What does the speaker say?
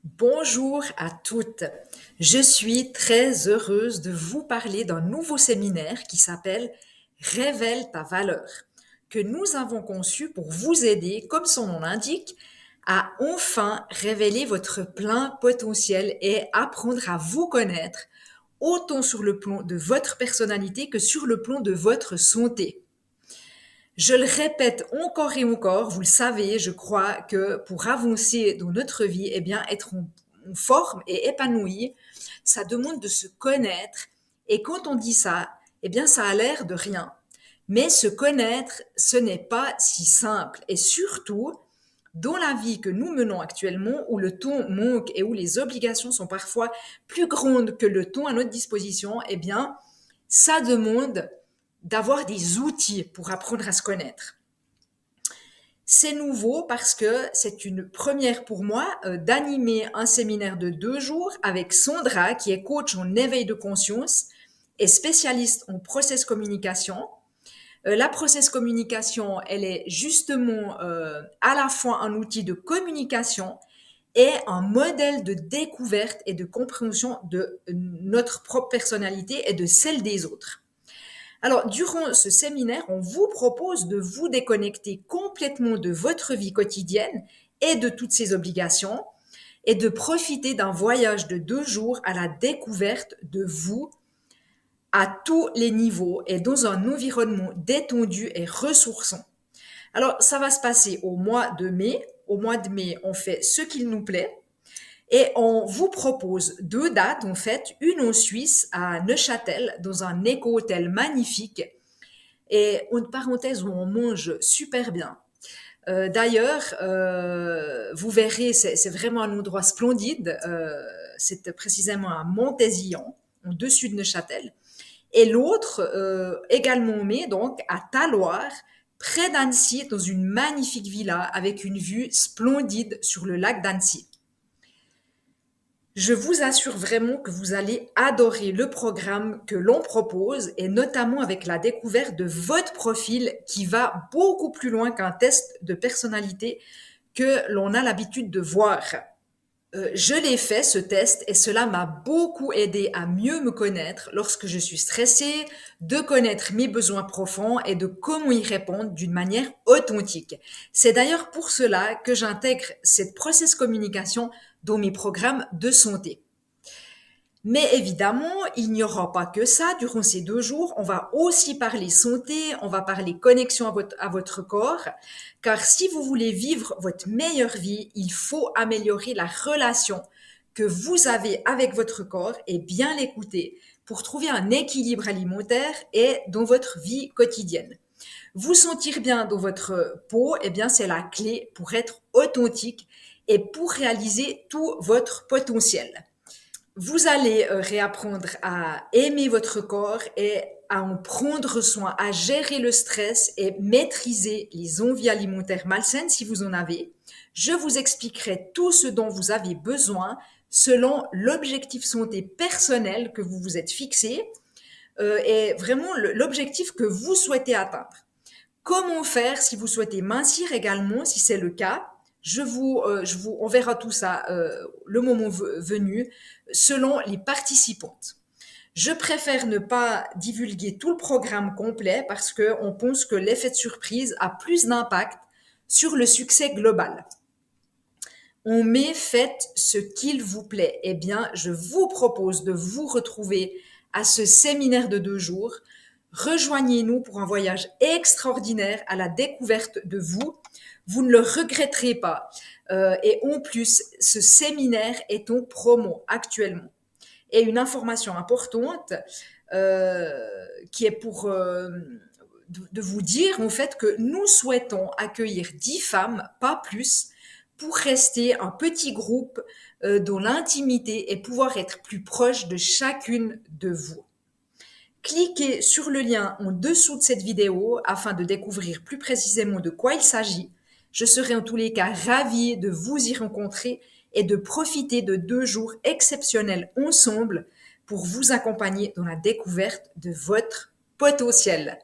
Bonjour à toutes. Je suis très heureuse de vous parler d'un nouveau séminaire qui s'appelle Révèle ta valeur, que nous avons conçu pour vous aider, comme son nom l'indique, à enfin révéler votre plein potentiel et apprendre à vous connaître, autant sur le plan de votre personnalité que sur le plan de votre santé. Je le répète encore et encore, vous le savez, je crois que pour avancer dans notre vie, être en forme et épanoui, ça demande de se connaître. Et quand on dit ça, ça a l'air de rien. Mais se connaître, ce n'est pas si simple. Et surtout, dans la vie que nous menons actuellement, où le temps manque et où les obligations sont parfois plus grandes que le temps à notre disposition, ça demande d'avoir des outils pour apprendre à se connaître. C'est nouveau parce que c'est une première pour moi d'animer un séminaire de 2 jours avec Sandra, qui est coach en éveil de conscience et spécialiste en process communication. La process communication, elle est justement à la fois un outil de communication et un modèle de découverte et de compréhension de notre propre personnalité et de celle des autres. Alors, durant ce séminaire, on vous propose de vous déconnecter complètement de votre vie quotidienne et de toutes ses obligations et de profiter d'un voyage de 2 jours à la découverte de vous à tous les niveaux et dans un environnement détendu et ressourçant. Alors, ça va se passer au mois de mai. Au mois de mai, on fait ce qu'il nous plaît. Et on vous propose 2 dates, en fait, une en Suisse, à Neuchâtel, dans un éco-hôtel magnifique, et une parenthèse où on mange super bien. D'ailleurs, vous verrez, c'est vraiment un endroit splendide. C'est précisément à Montésillon, au-dessus de Neuchâtel. Et l'autre, également en mai, donc à Taloir, près d'Annecy, dans une magnifique villa avec une vue splendide sur le lac d'Annecy. Je vous assure vraiment que vous allez adorer le programme que l'on propose, et notamment avec la découverte de votre profil qui va beaucoup plus loin qu'un test de personnalité que l'on a l'habitude de voir. Je l'ai fait, ce test, et cela m'a beaucoup aidé à mieux me connaître lorsque je suis stressée, de connaître mes besoins profonds et de comment y répondre d'une manière authentique. C'est d'ailleurs pour cela que j'intègre cette process communication dans mes programmes de santé. Mais évidemment, il n'y aura pas que ça. Durant ces 2 jours, on va aussi parler santé, on va parler connexion à votre corps, car si vous voulez vivre votre meilleure vie, il faut améliorer la relation que vous avez avec votre corps et bien l'écouter pour trouver un équilibre alimentaire et dans votre vie quotidienne. Vous sentir bien dans votre peau, c'est la clé pour être authentique et pour réaliser tout votre potentiel. Vous allez réapprendre à aimer votre corps et à en prendre soin, à gérer le stress et maîtriser les envies alimentaires malsaines si vous en avez. Je vous expliquerai tout ce dont vous avez besoin selon l'objectif santé personnel que vous vous êtes fixé et vraiment l'objectif que vous souhaitez atteindre. Comment faire si vous souhaitez mincir également, si c'est le cas. On verra tout ça le moment venu selon les participantes. Je préfère ne pas divulguer tout le programme complet parce qu'on pense que l'effet de surprise a plus d'impact sur le succès global. En mai, faites ce qu'il vous plaît. Je vous propose de vous retrouver à ce séminaire de 2 jours. Rejoignez-nous pour un voyage extraordinaire à la découverte de vous. Vous ne le regretterez pas. Et en plus, ce séminaire est en promo actuellement. Et une information importante qui est pour de vous dire en fait que nous souhaitons accueillir 10 femmes, pas plus, pour rester un petit groupe dans l'intimité et pouvoir être plus proche de chacune de vous. Cliquez sur le lien en dessous de cette vidéo afin de découvrir plus précisément de quoi il s'agit. Je serai en tous les cas ravie de vous y rencontrer et de profiter de 2 jours exceptionnels ensemble pour vous accompagner dans la découverte de votre potentiel.